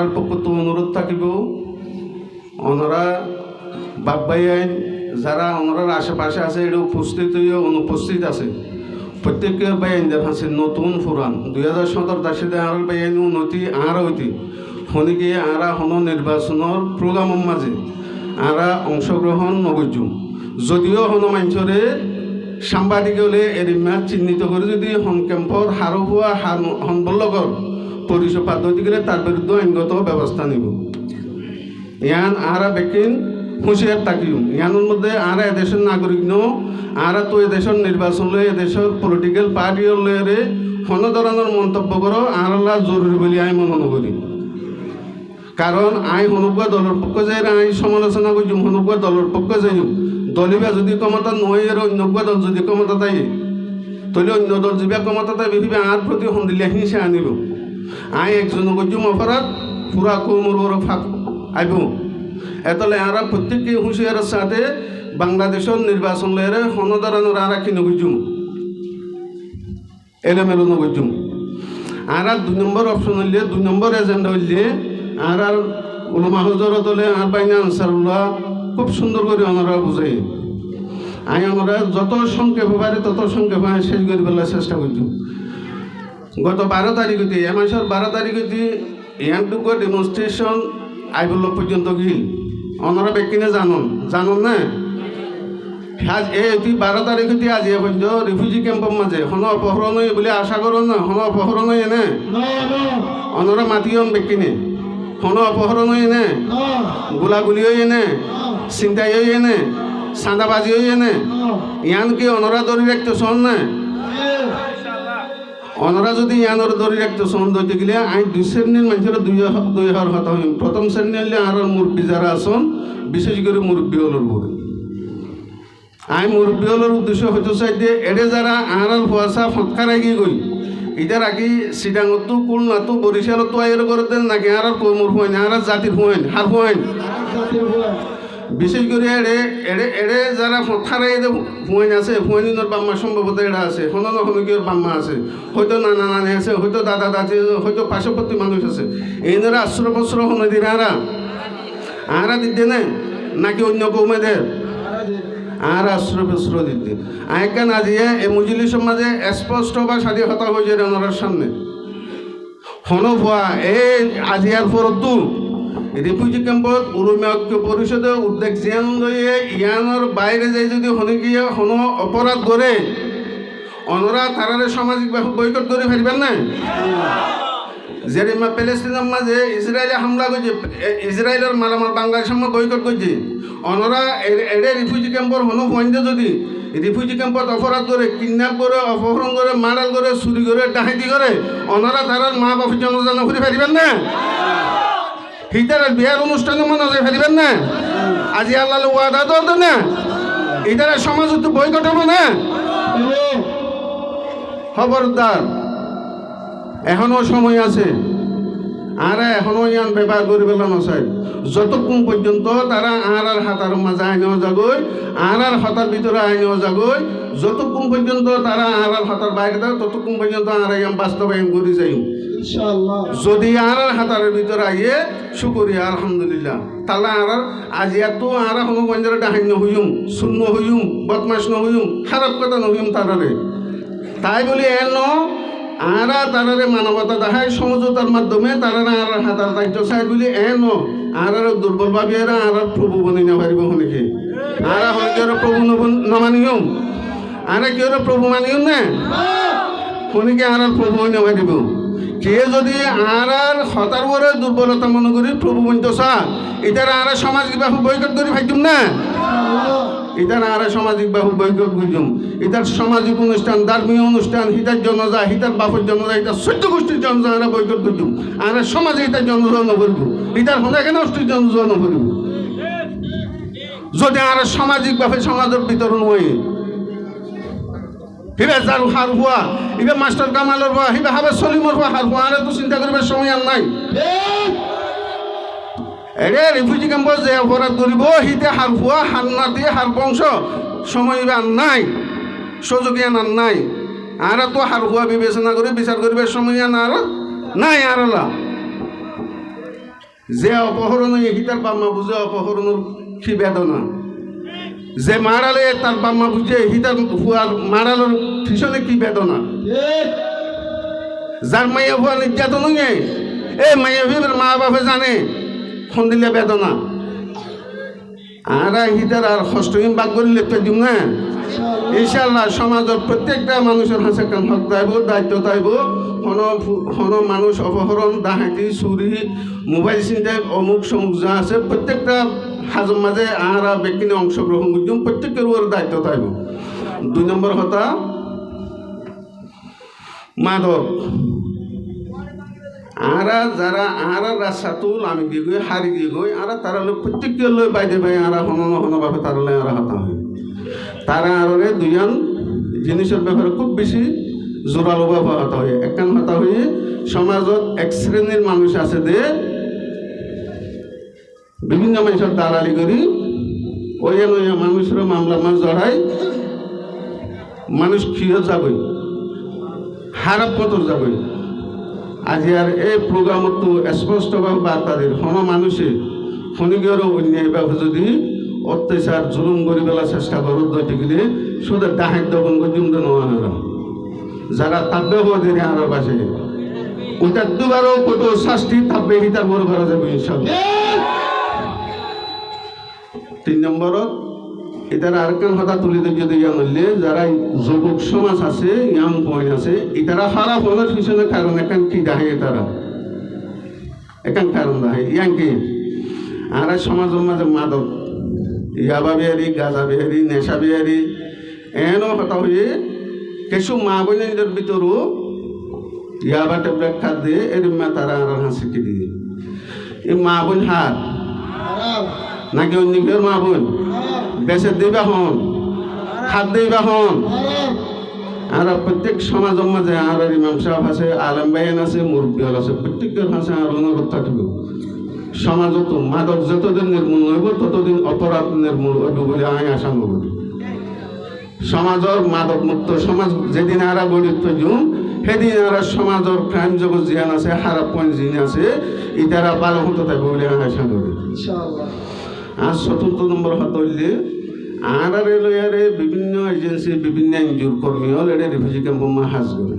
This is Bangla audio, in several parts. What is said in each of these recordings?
আর পক্ষ তো অনুরোধ থাকিব ওনারা বাপ্পাই আইন যারা ওনার আশেপাশে আছে এটা উপস্থিত হইয়া অনুপস্থিত আছে প্রত্যেকের বাইনদের আছে নতুন পুরান 2017 সালে আর বাইন উন্নতি আর হইতে শনিকে আরা হন নির্বাচনের প্রোগ্রামের মাঝে আরা অংশগ্রহণ নগজুম যদিও হন মানুষরে সাংবাদিক হলে এরিমা চিহ্নিত করে যদি হন ক্যাম্পর হার হওয়া হনবল্লকর পরিচয় পদ্ধতি গেলে তার বিরুদ্ধে আইনগত ব্যবস্থা নিব ইয়ান আরা বেকিন হুঁশিয়ার তাকিম ইয়ানোর মধ্যে আরা এদেশের নাগরিক নো আরা তো এদেশের নির্বাচন লয়ে এদেশের পলিটিক্যাল পার্টি লয়ে কোনো ধরনের মন্তব্য করো আরলা জরুরি বলে আমি মনে করি কারণ আই হনুকা দলের পক্ষ যাই আই সমালোচনা করছি হনুকা দলের পক্ষ যাই দলিবা যদি ক্ষমতা নয় আর অন্য দল যদি ক্ষমতা তাই তাহলে অন্য দল যদি ক্ষমতা তাই বিভিন্ন আর প্রতি সন্দিলে হিংসা আনিব আই একজন করছুম অপরাধ পুরা কোমর বড় ফাঁক আইব এতলে আরা প্রত্যেককে হুঁশিয়ারের সাথে বাংলাদেশের নির্বাচন লয়ে হনদারানোর আরা কি নগুজুম এলোমেলো নগুজুম আর 2 নম্বর অপশন হইলে 2 নম্বর এজেন্ডা হইলে আর উলমা হজরত হলে আর বাইনা আনসারুল্লাহ খুব সুন্দর করে ওনারা বুঝাই আমি আমরা যত সংক্ষেপে পারি তত সংক্ষেপে শেষ করে ফেলার চেষ্টা করছি গত 12 তারিখে এ মাসের 12 তারিখে ইয়ানটুকু ডেমনস্ট্রেশন আইবল পর্যন্ত গিল ওনারা ব্যক্তিনে জানন না আজ এই 12 তারিখে আজ এ পর্যন্ত রিফিউজি ক্যাম্পের মাঝে হন অপহরণ বলে আশা করেন না হন অপহরণ এনে ওনারা মাতিয়ম ব্যক্তিনে হন অপহরণ এনে গোলাগুলি এনে চিন্তাই এনে চাঁদাবাজি এনে ইয়ান কি ওনারা ধরে রাখতে শোন না ওনারা যদি ইয়ানোর ধরে রাখতে শোন ধরতে গেলে আই 2 শ্রেণীর মানুষের দুই হওয়ার কথা হইম প্রথম শ্রেণী হলে আর মুরব্বী যারা আসন বিশেষ করে মুরব্বী হলোর বলে আই মুরব্বী হলোর উদ্দেশ্য হইতে চাই যে এড়ে যারা আর ফুয়াশা ফটকারাই গিয়ে গই ইটার আগে সিডাঙতো খুলনাতো বরিশালতো আয়ের করতে নাকি আর কমর হুয়াইন আর জাতির হুয়াইন হার হুয়াইন বিশেষ করে এড়ে এড়ে এড়ে যারা ফটকারাই হুয়াইন আছে হুয়াইনের বাম্মা সম্ভবত এড়া আছে কোনো না কোনো কেউ বাম্মা আছে হয়তো নানা নানি আছে হয়তো দাদা দাদি হয়তো পার্শ্ববর্তী মানুষ আছে এইনারা আশ্রয় প্রশ্রয় হনে দিন আরা দিতে না নাকি অন্য কৌমেদের আর আশ্রয় প্রশ্রয় দিতে আয়কান আজিয়ে এ মুজলি সমাজে স্পষ্ট বা স্বাধীন হতা হয়েছে ওনার সামনে হনভুয়া এই আজিয়ার পরতু রিফিউজি ক্যাম্পত উরুমে ঐক্য পরিষদে উদ্যোগ জিয়ান লইয়ে ইয়ানোর বাইরে যাই যদি হনে গিয়ে হন অপরাধ করে ওনারা তারারে সামাজিক বৈকট করে ফেলবেন না যেরিমা প্যালেস্টিনের মাঝে ইসরায়েলে হামলা করছে ইসরায়েলের মালামাল বাংলাদেশের মধ্যে বৈকট করছে ওনারা এড়ে রিফিউজি ক্যাম্পর হনো পয়েন্টে যদি রিফিউজি ক্যাম্পত অপরাধ করে কিডন্যাপ করে অপহরণ করে মারাল করে চুরি করে ডাকাতি করে ওনারা তারার মা বাপের জনজানা করে ফেলবেন না হিতারের বিয়ার অনুষ্ঠানে মনে যায় ফেলবেন না আজি আল্লাহ ওয়াদা তো না ইতারের সমাজ তো বৈকট হবে না খবরদার এখনো সময় আছে আর এখনো ইয়ান ব্যবহার করে পেলানো চাই যতক্ষণ পর্যন্ত তারা আর হাতার মাঝে আইনেও যাগই আর হাতার ভিতরে আইনেও যাগই যতক্ষণ পর্যন্ত তারা আর হাতার বাইরে থাকে ততক্ষণ পর্যন্ত আর ইয়ান বাস্তবায়ন করে যাই যদি আর হাতার ভিতরে আইয়ে শুকরিয়া আলহামদুলিল্লাহ তাহলে আর আজ এত আর কোনো পঞ্জারে ডাহাই নহইম শূন্য হইম বদমাস নহইম খারাপ কথা নহইম তারারে তাই বলি এন আরা তারারে মানবতা দেখায় সমঝোতার মাধ্যমে তারা আর হাতার দায়িত্ব চাই বলি এন আর দুর্বল ভাবি আর প্রভু বনি না পারিব শুনিকে আর হয়তো প্রভু নমানিও আর কি প্রভু মানিও না শুনিকে আর প্রভু না পারিব কে যদি আর হতার পরে দুর্বলতা মনে করি প্রভু বন্ধ চা এটারা আর সামাজিক বাহু বৈকট করে ভাইতুম না ইতার আর সামাজিক বাহু বৈকট বুঝুম ইতার সামাজিক অনুষ্ঠান ধর্মীয় অনুষ্ঠান হিতার জনজা হিতার বাপের জনজা ইতার 14 গোষ্ঠীর জনজা আমরা বৈকট বুঝুম আর সমাজে ইতার জনজন করব ইতার হলে কেন গোষ্ঠীর জনজন করব যদি আর সামাজিক ভাবে সমাজের বিতরণ হয় হিবে যার হার হওয়া হিবে মাস্টার কামালের হওয়া হিবে হাবে সলিমর হওয়া হার হওয়া আর তো চিন্তা করবার সময় আর নাই এরে রিফিউজি ক্যাম্প যে অপরাধ করিব হিতে হার হওয়া হার না দিয়ে হার বংশ সময় আর নাই সুযোগ আর নাই আর তো হার হওয়া বিবেচনা করে বিচার করবার সময় আর নাই আর যে অপহরণ হিতার বাম্মা বুঝে অপহরণের কি বেদনা, যে মারালে তার বাম্মা বুঝে হিতার ফুয়ার মারালোর পিছনে কি বেদনা, যার মাইয়া ফুয়া নির্যাতন এই মাইয়া ফুয়ের মা বাপে জানে ফোন দিলে বেদনা। আর হিতার আর হস্তহীন বাক করলে তো দিম না ইনশাল্লাহ। সমাজের প্রত্যেকটা মানুষের হাতে একটা হক দাইব, দায়িত্ব দাইব। হন মানুষ অপহরণ, ডাহাতি, চুরি, মোবাইল চিন্তায় অমুক সমুক যা আছে প্রত্যেকটা হাজর মাঝে আর ব্যক্তিনে অংশগ্রহণ করছুন, প্রত্যেকের ওর দায়িত্ব থাকব। 2 নম্বর কথা মাদক। আরা যারা আরা রাস্তাতুল আমি দিয়ে গই হারি দিয়ে গই আর তারা লোক প্রত্যেককে লই বাইরে ভাই আর হনভাবে তারা লাই আর হতা হয়। তারা আরে দুজন জিনিসের ব্যাপারে খুব বেশি জোরালো ভাবে হতা হয়। একখান হতা হয়ে সমাজত এক শ্রেণীর মানুষ আছে যে বিভিন্ন মানুষের দালালি করি ওই মানুষের মামলা মাছ জড়াই মানুষ ক্ষীয় যাবই, হারাপ পতর যাবই। আজি আর এই প্রোগ্রামত তো স্পষ্টভাবে বার্তা দিল হন মানুষে খনিকেরও অন্যায়ভাবে যদি অত্যাচার জুলুম করে বেলা চেষ্টা করত দইতে গেলে শুধু ডাহাত দবন গজুমদ নোয়ারা যারা তাব্বে হয়ে আর বাসে ওইটার দুবারও কত শাস্তি তাব্বে হিতার বড় করা যাবে ইনশাল্লাহ। 3 নম্বরত এটার আরেকখান কথা তুলে দেব যদি জানলে যারা যুবক সমাজ আছে ইয়াং পয়েন্ট আছে এটারা খারাপ হওয়ার পিছনে কারণ এখান কি দাহে তারা এখান কারণ দাহে ইয়াং কি আর সমাজের মাঝে মাদক ইয়াবা বিহারি, গাঁজা বিহারি, নেশা বিহারি এনও কথা হয়ে কিছু মা বোনের ভিতরও ইয়াবা ট্যাবলেট খাদ দিয়ে এরমা তারা আর হাসিকে দিয়ে এই মা বোন হাত নাকি অন্য মা বোন বেচে দিবা হন খাদ দিবা হন। আর প্রত্যেক সমাজের মাঝে আর ইমাম সাহেব আছে, আলেম বাইন আছে, মুরব্বী আছে, প্রত্যেকের কাছে আর অনুরোধ থাকবে সমাজত মাদক যতদিন নির্মূল হইব ততদিন অপরাধ নির্মূল হইব বলে আমি আশা করি। সমাজের মাদক মুক্ত সমাজ যেদিন আর গড়ি তুম সেদিন আর সমাজের ক্রাইম জগৎ জিয়ান আছে, খারাপ পয়েন্ট জিন আছে ইতারা ভালো হতে থাকবে বলে আমি আশা করি। আর 4th নম্বর হাত হইলে আর লয়ারে বিভিন্ন এজেন্সি বিভিন্ন এনজিওর কর্মী হল এটা রিফিউজি ক্যাম্প হাজ করে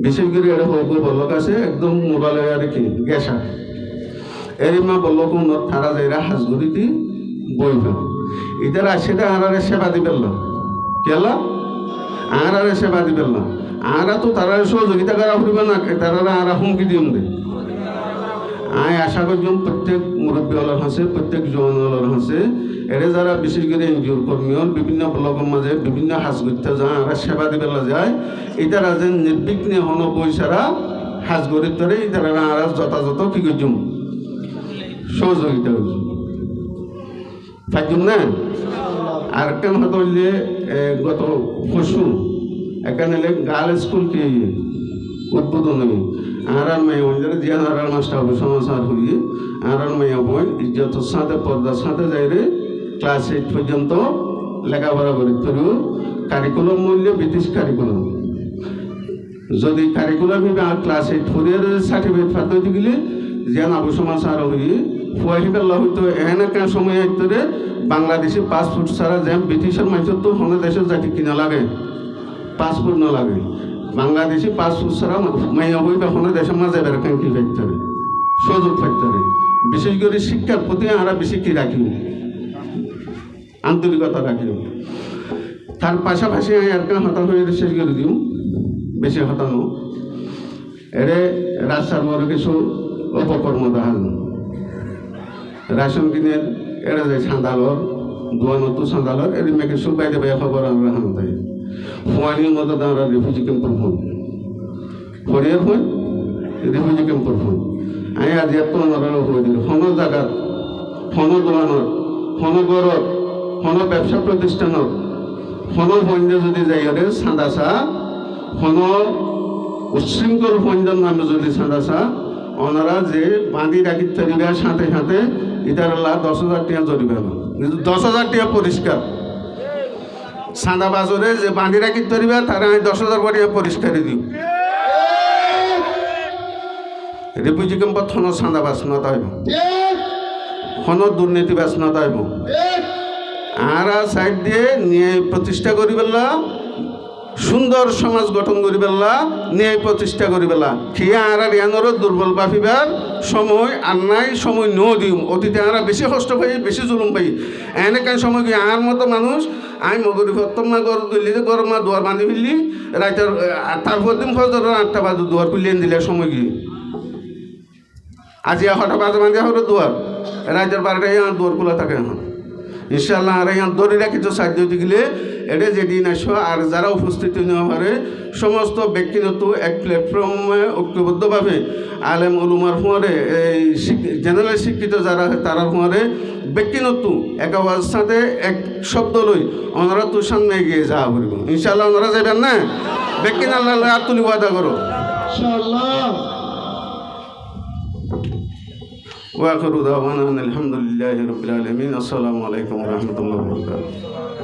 বিশেষ করে এটা হোক বলক আছে একদম মোবাইল আর কি গেছা এরিমা বলক তারা যাইরা হাজ করিতে বইবা ইতারা সেটা আর সেবা দিবেন কেল আর সেবা দিবেন না আর তো তারা সহযোগিতা করা ফুরবে না তারা আর হুমকি দিম দে। আমি আশা করছি প্রত্যেক মুরব্বীওয়ালার হাসে প্রত্যেক জওয়ানওয়ালার হাসে এরা যারা বিশেষ করে এনজিওর কর্মী হল বিভিন্ন ব্লকের মাঝে বিভিন্ন হাজ করতে যায় আর সেবা দিবেলা যায় এটারা যে নির্বিঘ্নে হন পয়সারা হাজ গরিব ধরে এটারা আর যথাযথ কি করছুম সহযোগিতা করছুম থাকছুম না। আর কেন হয়তো হইলে গত পশু এখানে গার্ল স্কুল কি উদ্বোধন হই আর মাইয়া বোন যারা জিয়া আর মাস্টার হবে সমাচার হইয়ে আর মাইয়া বোন ইজ্জতের সাথে পর্দার সাথে যাইরে ক্লাস 8 পর্যন্ত লেখাপড়া করি তবু কারিকুলাম মূল্য ব্রিটিশ কারিকুলাম যদি কারিকুলাম ক্লাস 8 ফোরিয়ার সার্টিফিকেট ফাঁদ হইতে গেলে জিয়ান আবু সমাচার হইয়ে ফুয়াহিবেল্লা হইতো এহেন একটা সময় আইতরে বাংলাদেশে পাসপোর্ট ছাড়া যেন ব্রিটিশের মানুষের তো হনে দেশের জাতি কিনা লাগে পাসপোর্ট না লাগে বাংলাদেশি পাসপোর্ট ছাড়া মাইয়া বই বা হনে দেশের মাঝে বেরোকেন কি ফ্যাক্টরে সুযোগ ফ্যাক্টরে বিশেষ করে শিক্ষার প্রতি আমরা বেশি কি রাখি আন্তরিকতা রাখি। তার পাশাপাশি আমি আর কেন হতা হয়ে শেষ করে দিও বেশি হতানো এরে রাস্তার বড় কিছু অপকর্ম দেখা রেশন কিনের এরা যায় সান্দালর দোয়ানতো সান্দালর এর মেয়েকে সুবাইতে বাইরে খবর আমরা হান তাই ফুয়ানির মতো আমরা রিফিউজি ক্যাম্পের ফোন ফরিয়ার ফোন রিফিউজি ক্যাম্পের ফোন আমি আজ এত নরালো হয়ে দিল ফোন জায়গার ফোন দোয়ানোর ফোন গড়ত ফোন ব্যবসা প্রতিষ্ঠানত ফোন ফন্ডে যদি যাই সাঁদাসা ফোন উচ্ছৃঙ্খল ফন্ডের নামে যদি সাঁদাসা ওনারা যে বাঁধি রাখি তরিবার সাথে সাথে ইতার 10,000 টাকা জরিমানা কিন্তু 10,000 টাকা পরিষ্কার সাদা বাজারে যে বাঁধি রাখি তরিবার তারা আমি 10,000 টাকা পরিষ্কারই দিই রিফিউজি ক্যাম্পত হনো সান্দাবাস নতাইব হনো দুর্নীতিবাস নতাইব আর সাইড দিয়ে ন্যায় প্রতিষ্ঠা করি পেলা সুন্দর সমাজ গঠন করি পেলা ন্যায় প্রতিষ্ঠা করি পেলা খেয়ে আর ইয়ানোরও দুর্বল বাফিবার সময় আর নাই সময় ন দিম অতীতে আমরা বেশি কষ্ট পাই বেশি জুলুম পাই এনেকান সময় কি আর মতো মানুষ আমি মগরি ফত্তমা গর দিল্লি গরমা দুয়ার বাঁধি ফেললি রাইতের তারপর দিন ফজর 8টা বাজে দুয়ার খুলিয়ে দিলে সময় কি আজি 8টা বাজে বাঁধে হলো দুয়ার রাইতের 12টায় আমার দুয়ার খোলা থাকে এখন ইনশাআল্লাহ আর এখন দরিরা কিছু সাহায্য দিলে এটা যেদিন আসো আর যারা উপস্থিতি নেওয়া পারে সমস্ত ব্যক্তিগত এক প্ল্যাটফর্মে ঐক্যবদ্ধভাবে আলেম উলুমার ফুয়ারে এই জেনারেল শিক্ষিত যারা তারা ফুয়ারে ব্যক্তিগত এক অবস্থাতে এক শব্দ লই ওনারা তোর সামনে এগিয়ে যাওয়া করব ইনশাআল্লাহ ওনারা যাবেন না ব্যক্তি আল্লাহ হাত তুলি ওয়াদা করো ইনশাআল্লাহ ওয়া আখিরু দাওয়ানা আলহামদুলিল্লাহি রাব্বিল আলামিন আসসালামু আলাইকুম ওয়া রাহমাতুল্লাহি ওয়া বারাকাতুহু